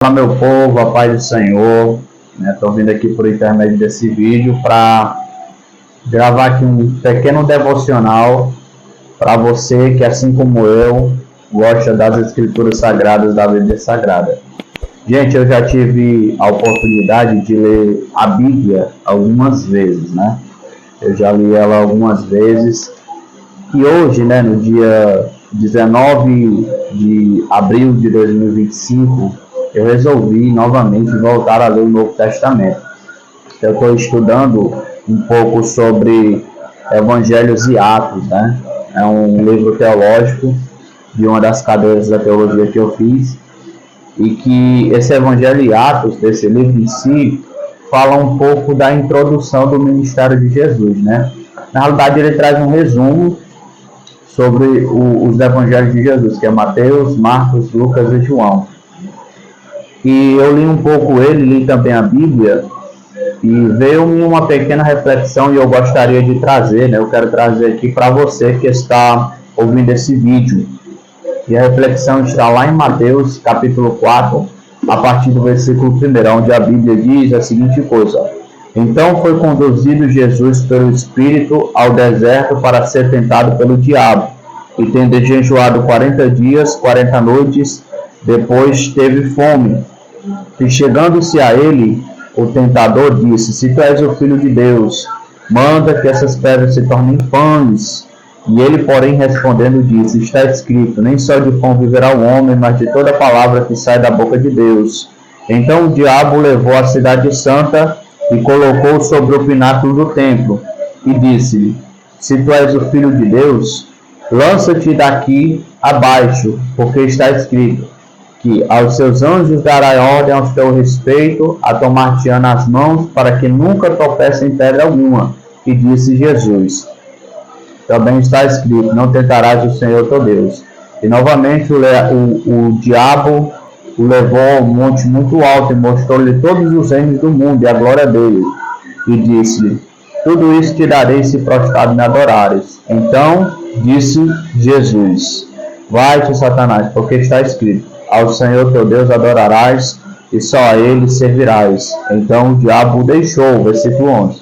Fala, meu povo, a paz do Senhor. Estou vindo aqui por intermédio desse vídeo para gravar aqui um pequeno devocional para você que, assim como eu, gosta das Escrituras Sagradas, da Bíblia Sagrada. Gente, eu já tive a oportunidade de ler a Bíblia algumas vezes, né? Eu já li ela algumas vezes. E hoje, no dia 19 de abril de 2025, eu resolvi novamente voltar a ler o Novo Testamento. Eu estou estudando um pouco sobre Evangelhos e Atos, né? É um livro teológico de uma das cadeiras da teologia que eu fiz, e que esse Evangelho e Atos, desse livro em si, fala um pouco da introdução do ministério de Jesus, né? Na realidade, ele traz um resumo sobre os Evangelhos de Jesus, que é Mateus, Marcos, Lucas e João. E eu li um pouco ele, li também a Bíblia, e veio-me uma pequena reflexão e eu gostaria de trazer, eu quero trazer aqui para você que está ouvindo esse vídeo. E a reflexão está lá em Mateus, capítulo 4, a partir do versículo 1, onde a Bíblia diz a seguinte coisa: Então foi conduzido Jesus pelo Espírito ao deserto para ser tentado pelo diabo, e tendo jejuado 40 dias, 40 noites, depois teve fome. E chegando-se a ele, o tentador disse: Se tu és o Filho de Deus, manda que essas pedras se tornem pães. E ele, porém, respondendo, disse: Está escrito, nem só de pão viverá o homem, mas de toda palavra que sai da boca de Deus. Então o diabo levou a cidade santa e colocou sobre o pináculo do templo, e disse-lhe: Se tu és o Filho de Deus, lança-te daqui abaixo, porque está escrito que aos seus anjos dará ordem ao teu respeito, a tomar-te-ão nas mãos, para que nunca tropece em pedra alguma. E disse Jesus: Também está escrito, não tentarás o Senhor teu Deus. E novamente o diabo o levou a um monte muito alto e mostrou-lhe todos os reinos do mundo e a glória dele. E disse-lhe: Tudo isso te darei se prostrado me adorares. Então disse Jesus: Vai-te, Satanás, porque está escrito: Ao Senhor teu Deus adorarás e só a ele servirás. Então o diabo o deixou, versículo 11.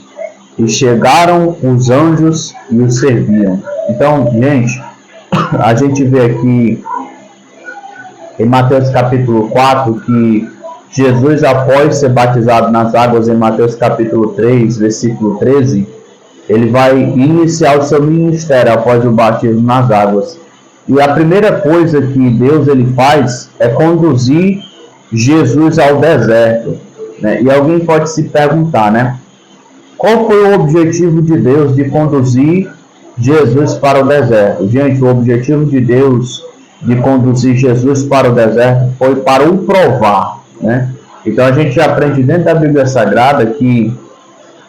E chegaram os anjos e o serviam. Então, gente, a gente vê aqui em Mateus capítulo 4 que Jesus, após ser batizado nas águas, em Mateus capítulo 3, versículo 13, ele vai iniciar o seu ministério após o batismo nas águas. E a primeira coisa que Deus ele faz é conduzir Jesus ao deserto, né? E alguém pode se perguntar, qual foi o objetivo de Deus de conduzir Jesus para o deserto? Gente, o objetivo de Deus de conduzir Jesus para o deserto foi para o provar, né? Então a gente aprende dentro da Bíblia Sagrada que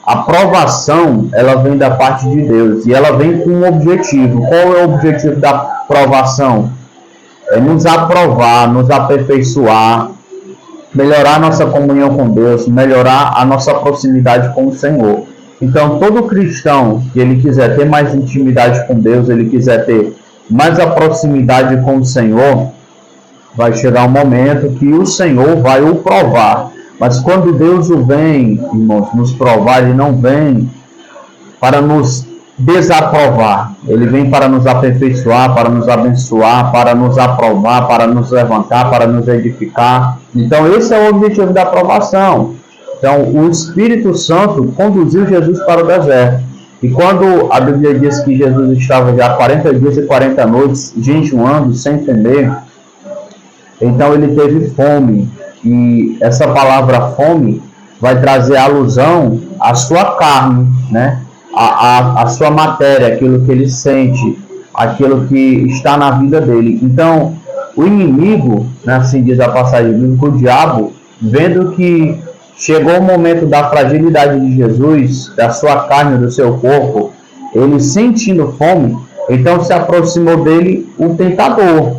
a provação, ela vem da parte de Deus e ela vem com um objetivo. Qual é o objetivo da provação? É nos aprovar, nos aperfeiçoar, melhorar nossa comunhão com Deus, melhorar a nossa proximidade com o Senhor. Então, todo cristão que ele quiser ter mais intimidade com Deus, ele quiser ter mais a proximidade com o Senhor, vai chegar um momento que o Senhor vai o provar. Mas quando Deus o vem, irmãos, nos provar, ele não vem para nos desaprovar. Ele vem para nos aperfeiçoar, para nos abençoar, para nos aprovar, para nos levantar, para nos edificar. Então esse é o objetivo da aprovação. Então o Espírito Santo conduziu Jesus para o deserto. E quando a Bíblia diz que Jesus estava já 40 dias e 40 noites jejuando, sem comer, então ele teve fome. E essa palavra fome vai trazer alusão à sua carne, a sua matéria, aquilo que ele sente, aquilo que está na vida dele. Então, o inimigo, assim diz a passagem bíblica, o diabo, vendo que chegou o momento da fragilidade de Jesus, da sua carne, do seu corpo, ele sentindo fome, então se aproximou dele o tentador.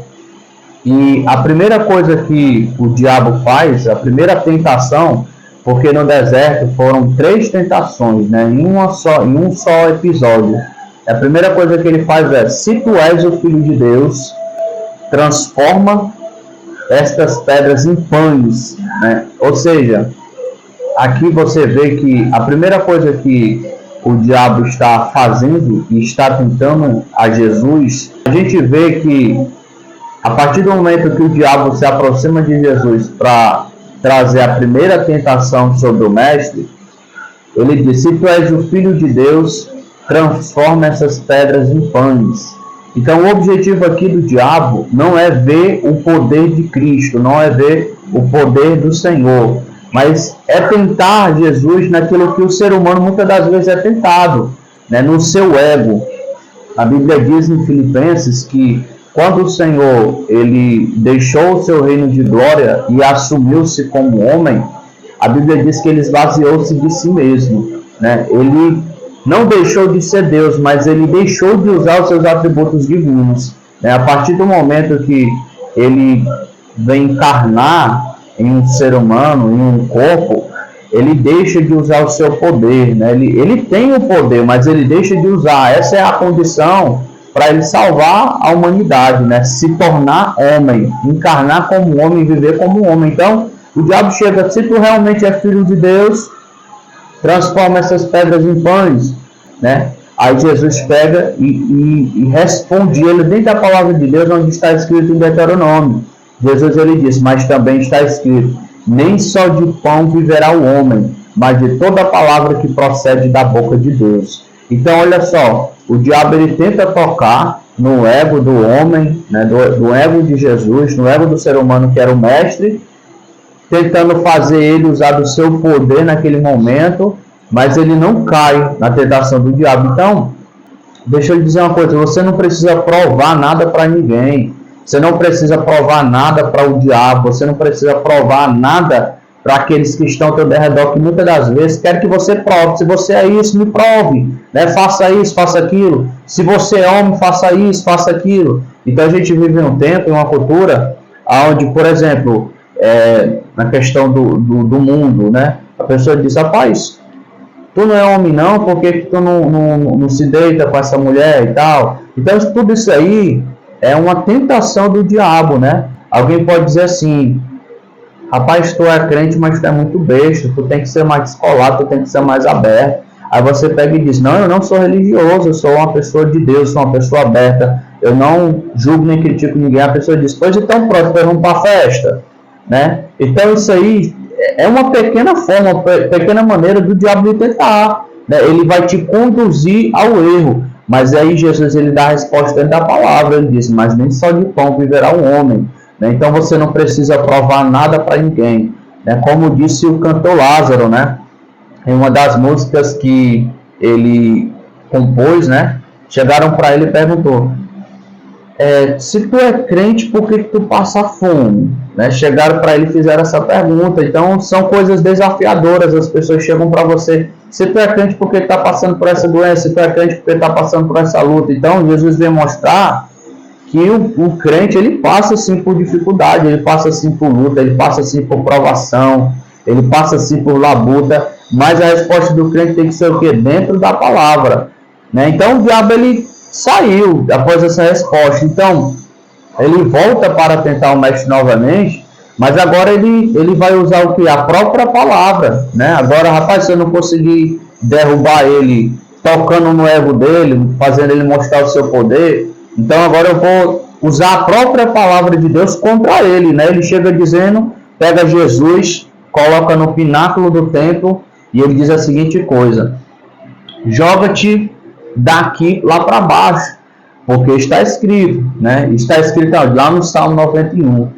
E a primeira coisa que o diabo faz, a primeira tentação, porque no deserto foram 3 tentações, em um só episódio. A primeira coisa que ele faz é: se tu és o Filho de Deus, transforma estas pedras em pães, né? Ou seja, aqui você vê que a primeira coisa que o diabo está fazendo e está tentando a Jesus, a gente vê que a partir do momento que o diabo se aproxima de Jesus para trazer a primeira tentação sobre o mestre, ele diz: se tu és o Filho de Deus, transforma essas pedras em pães. Então o objetivo aqui do diabo não é ver o poder de Cristo, não é ver o poder do Senhor, mas é tentar Jesus naquilo que o ser humano muitas das vezes é tentado, né? No seu ego. A Bíblia diz em Filipenses que quando o Senhor ele deixou o seu reino de glória e assumiu-se como homem, a Bíblia diz que ele esvaziou-se de si mesmo, né? Ele não deixou de ser Deus, mas ele deixou de usar os seus atributos divinos, né? A partir do momento que ele vem encarnar em um ser humano, em um corpo, ele deixa de usar o seu poder, né? Ele tem o poder, mas ele deixa de usar. Essa é a condição para ele salvar a humanidade, né? Se tornar homem, encarnar como homem, viver como homem. Então, o diabo chega: se tu realmente é filho de Deus, transforma essas pedras em pães, né? Aí Jesus pega e responde ele dentro da palavra de Deus, onde está escrito em Deuteronômio. Jesus ele diz: mas também está escrito: nem só de pão viverá o homem, mas de toda a palavra que procede da boca de Deus. Então, olha só, o diabo ele tenta tocar no ego do homem, né, do ego de Jesus, no ego do ser humano que era o mestre, tentando fazer ele usar do seu poder naquele momento, mas ele não cai na tentação do diabo. Então, deixa eu lhe dizer uma coisa: você não precisa provar nada para ninguém, você não precisa provar nada para o diabo, você não precisa provar nada para aqueles que estão ao teu redor, que muitas das vezes querem que você prove. Se você é isso, me prove, né? Faça isso, faça aquilo. Se você é homem, faça isso, faça aquilo. Então a gente vive um tempo, em uma cultura, onde, por exemplo, na questão do mundo, né? A pessoa diz: rapaz, tu não é homem não, porque tu não se deita com essa mulher e tal. Então tudo isso aí é uma tentação do diabo, né? Alguém pode dizer assim: rapaz, tu é crente, mas tu é muito besta, tu tem que ser mais descolado, tu tem que ser mais aberto. Aí você pega e diz: não, eu não sou religioso, eu sou uma pessoa de Deus, sou uma pessoa aberta, eu não julgo nem critico ninguém. A pessoa diz: pois então pronto, vamos para a festa, né? Então isso aí é uma pequena forma, uma pequena maneira do diabo lhe tentar, né? Ele vai te conduzir ao erro. Mas aí Jesus ele dá a resposta dentro da palavra, ele diz: mas nem só de pão viverá o homem. Então você não precisa provar nada para ninguém, né? Como disse o cantor Lázaro, né? Em uma das músicas que ele compôs, né? Chegaram para ele e perguntou: se tu é crente, por que tu passa fome? Né? Chegaram para ele e fizeram essa pergunta. Então são coisas desafiadoras. As pessoas chegam para você: se tu é crente, por que está passando por essa doença? Se tu é crente, por que está passando por essa luta? Então Jesus vem mostrar que o crente ele passa sim por dificuldade, ele passa sim por luta, ele passa sim por provação, ele passa sim por labuta, mas a resposta do crente tem que ser o quê? Dentro da palavra, né? Então o diabo ele saiu após essa resposta. Então ele volta para tentar o mestre novamente, mas agora ele vai usar o que? A própria palavra, né? Agora, rapaz, se eu não conseguir derrubar ele tocando no ego dele, fazendo ele mostrar o seu poder, então agora eu vou usar a própria palavra de Deus contra ele, né? Ele chega dizendo, pega Jesus, coloca no pináculo do templo e ele diz a seguinte coisa: joga-te daqui lá para baixo, porque está escrito, né? Está escrito lá no Salmo 91,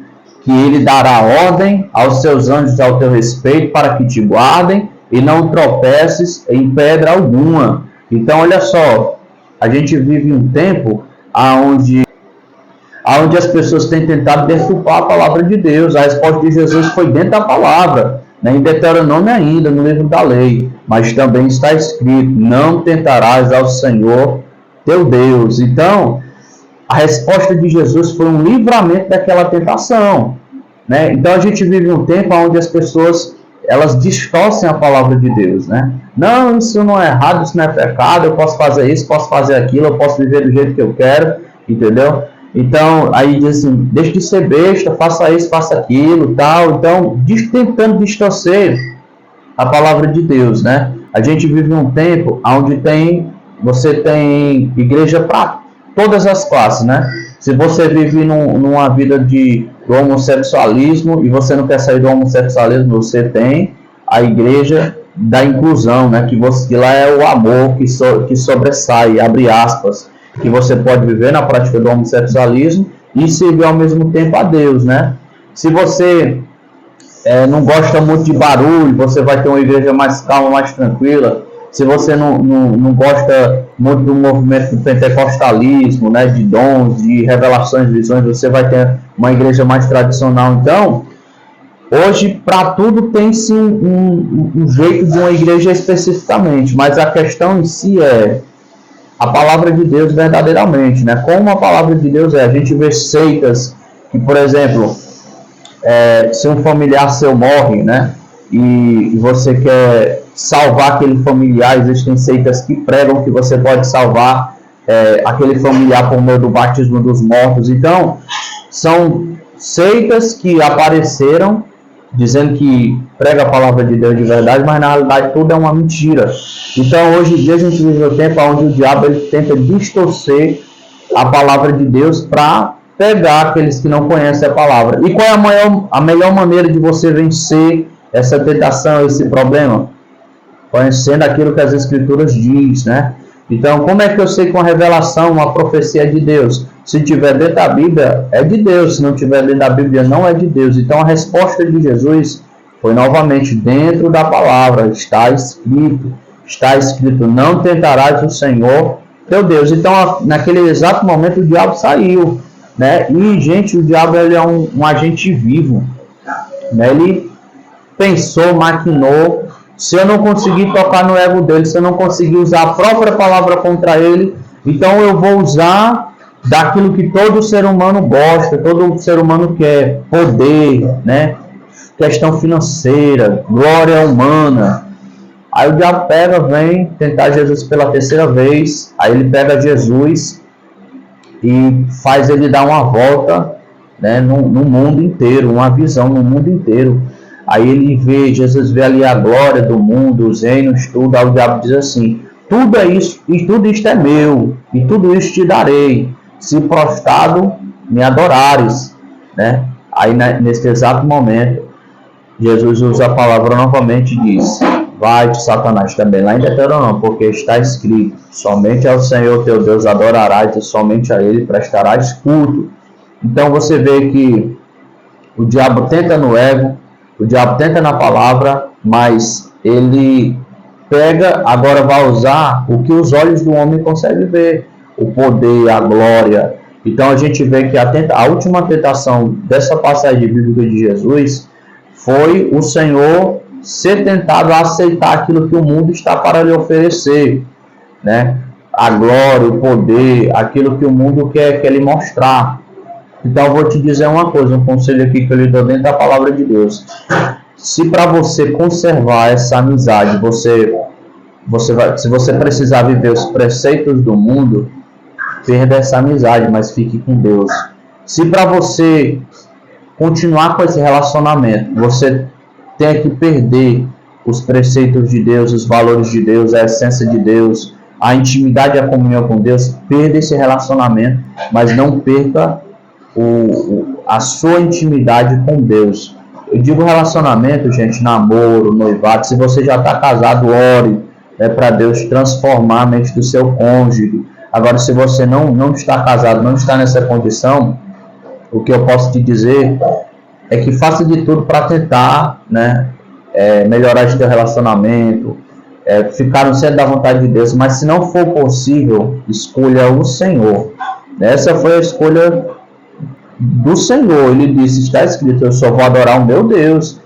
que ele dará ordem aos seus anjos ao teu respeito para que te guardem e não tropeces em pedra alguma. Então olha só, a gente vive um tempo onde as pessoas têm tentado deturpar a palavra de Deus. A resposta de Jesus foi dentro da palavra, né? Em Deuteronômio ainda, no livro da lei, mas também está escrito: não tentarás ao Senhor teu Deus. Então a resposta de Jesus foi um livramento daquela tentação, né? Então a gente vive um tempo onde as pessoas elas distorcem a palavra de Deus, né? Não, isso não é errado, isso não é pecado, eu posso fazer isso, posso fazer aquilo, eu posso viver do jeito que eu quero, entendeu? Então, aí diz assim, deixe de ser besta, faça isso, faça aquilo, tal. Então, tentando distorcer a palavra de Deus, né? A gente vive um tempo onde você tem igreja para todas as classes, né? Se você vive numa vida do homossexualismo e você não quer sair do homossexualismo, você tem a igreja da inclusão, né? Que lá é o amor que sobressai, abre aspas, que você pode viver na prática do homossexualismo e servir ao mesmo tempo a Deus, né? Se você não gosta muito de barulho, você vai ter uma igreja mais calma, mais tranquila. Se você não gosta muito do movimento do pentecostalismo, né, de dons, de revelações, visões, você vai ter uma igreja mais tradicional. Então, hoje, para tudo tem-se um jeito de uma igreja especificamente, mas a questão em si é a palavra de Deus verdadeiramente, né? Como a palavra de Deus é. A gente vê seitas que, por exemplo, se um familiar seu morre, né, e você quer salvar aquele familiar, existem seitas que pregam que você pode salvar aquele familiar por meio do batismo dos mortos. Então, são seitas que apareceram dizendo que prega a palavra de Deus de verdade, mas na realidade tudo é uma mentira. Então, hoje em dia a gente vive um tempo onde o diabo ele tenta distorcer a palavra de Deus para pegar aqueles que não conhecem a palavra. E qual é a melhor maneira de você vencer essa tentação, esse problema? Conhecendo aquilo que as Escrituras diz, né? Então, como é que eu sei que uma revelação, uma profecia é de Deus? Se tiver dentro da Bíblia, é de Deus. Se não tiver dentro da Bíblia, não é de Deus. Então, a resposta de Jesus foi novamente dentro da palavra. Está escrito, não tentarás o Senhor teu Deus. Então, naquele exato momento, o diabo saiu, né? E, gente, o diabo ele é um agente vivo, né? Ele pensou, maquinou. Se eu não conseguir tocar no ego dele, se eu não conseguir usar a própria palavra contra ele, então eu vou usar daquilo que todo ser humano gosta, todo ser humano quer, poder, né? Questão financeira, glória humana. Aí o diabo vem tentar Jesus pela terceira vez, aí ele pega Jesus e faz ele dar uma volta, né, no mundo inteiro, uma visão no mundo inteiro. Aí Jesus vê ali a glória do mundo, os reinos, tudo. Aí o diabo diz assim: tudo é isso, e tudo isto é meu, e tudo isso te darei, se prostrado me adorares, né? Aí nesse exato momento, Jesus usa a palavra novamente e diz: vai-te, Satanás, também lá em Deuteronômio, porque está escrito: somente ao Senhor teu Deus adorarás, e somente a Ele prestarás culto. Então você vê que o diabo tenta no ego, o diabo tenta na palavra, mas ele agora vai usar o que os olhos do homem conseguem ver, o poder, a glória. Então a gente vê que a última tentação dessa passagem bíblica de Jesus foi o Senhor ser tentado a aceitar aquilo que o mundo está para lhe oferecer, né? A glória, o poder, aquilo que o mundo quer lhe mostrar. Então eu vou te dizer uma coisa, um conselho aqui que eu lhe dou dentro da palavra de Deus. Se para você conservar essa amizade, se você precisar viver os preceitos do mundo, perda essa amizade, mas fique com Deus. Se para você continuar com esse relacionamento, você tem que perder os preceitos de Deus, os valores de Deus, a essência de Deus, a intimidade e a comunhão com Deus, perda esse relacionamento, mas não perca a sua intimidade com Deus. Eu digo relacionamento, gente, namoro, noivado. Se você já está casado, ore para Deus transformar a mente do seu cônjuge. Agora, se você não está casado, não está nessa condição, o que eu posso te dizer é que faça de tudo para tentar, né, melhorar esse teu relacionamento, ficar no centro da vontade de Deus. Mas se não for possível, escolha o Senhor. Essa foi a escolha do Senhor. Ele disse: está escrito, eu só vou adorar o meu Deus.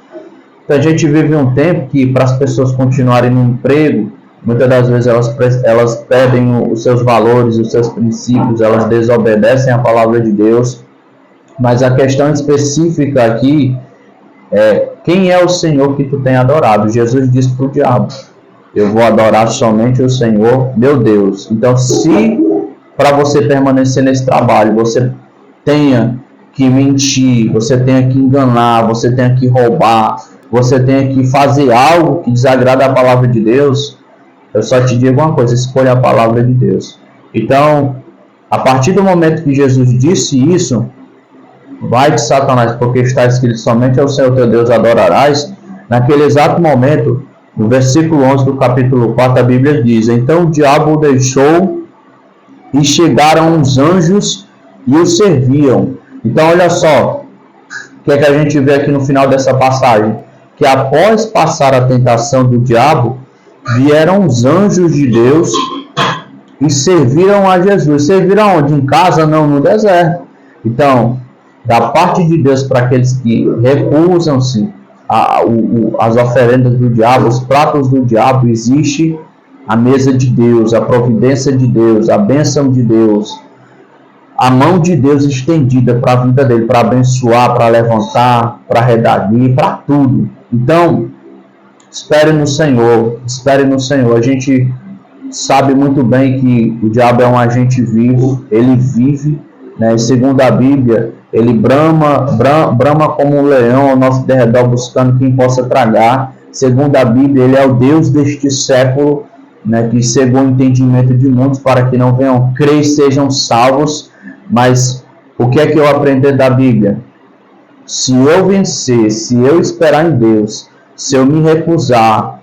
Então a gente vive um tempo que, para as pessoas continuarem no emprego, muitas das vezes elas perdem os seus valores, os seus princípios, elas desobedecem a palavra de Deus. Mas a questão específica aqui é: quem é o Senhor que tu tem adorado? Jesus disse para o diabo: eu vou adorar somente o Senhor, meu Deus. Então, se para você permanecer nesse trabalho, você tenha que mentir, você tenha que enganar, você tenha que roubar, você tenha que fazer algo que desagrada a palavra de Deus, eu só te digo uma coisa: escolha a palavra de Deus. Então, a partir do momento que Jesus disse isso, vai de Satanás, porque está escrito: somente ao Senhor teu Deus adorarás. Naquele exato momento, no versículo 11 do capítulo 4, a Bíblia diz: então o diabo o deixou e chegaram os anjos e o serviam. Então, olha só, o que é que a gente vê aqui no final dessa passagem? Que após passar a tentação do diabo, vieram os anjos de Deus e serviram a Jesus. Serviram onde? Em casa? Não, no deserto. Então, da parte de Deus, para aqueles que recusam-se as oferendas do diabo, os pratos do diabo, existe a mesa de Deus, a providência de Deus, a bênção de Deus, a mão de Deus estendida para a vida dele, para abençoar, para levantar, para redarguir, para tudo. Então, espere no Senhor, espere no Senhor. A gente sabe muito bem que o diabo é um agente vivo, ele vive, né? Segundo a Bíblia, ele brama como um leão ao nosso derredor, buscando quem possa tragar. Segundo a Bíblia, ele é o Deus deste século, né, que cegou o entendimento de muitos para que não venham crer e sejam salvos. Mas o que é que eu aprendi da Bíblia? Se eu vencer, se eu esperar em Deus, se eu me recusar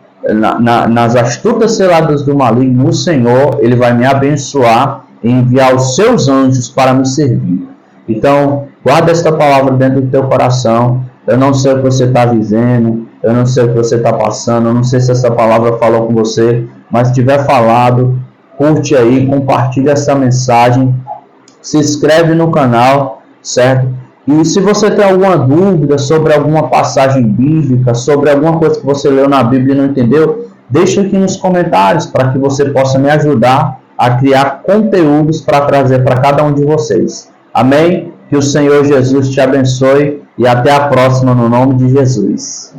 nas astutas ciladas do maligno, o Senhor, ele vai me abençoar e enviar os seus anjos para me servir. Então, guarda esta palavra dentro do teu coração. Eu não sei o que você está dizendo, eu não sei o que você está passando, eu não sei se essa palavra falou com você, mas se tiver falado, curte aí, compartilha essa mensagem, se inscreve no canal, certo? E se você tem alguma dúvida sobre alguma passagem bíblica, sobre alguma coisa que você leu na Bíblia e não entendeu, deixa aqui nos comentários para que você possa me ajudar a criar conteúdos para trazer para cada um de vocês. Amém? Que o Senhor Jesus te abençoe e até a próxima no nome de Jesus.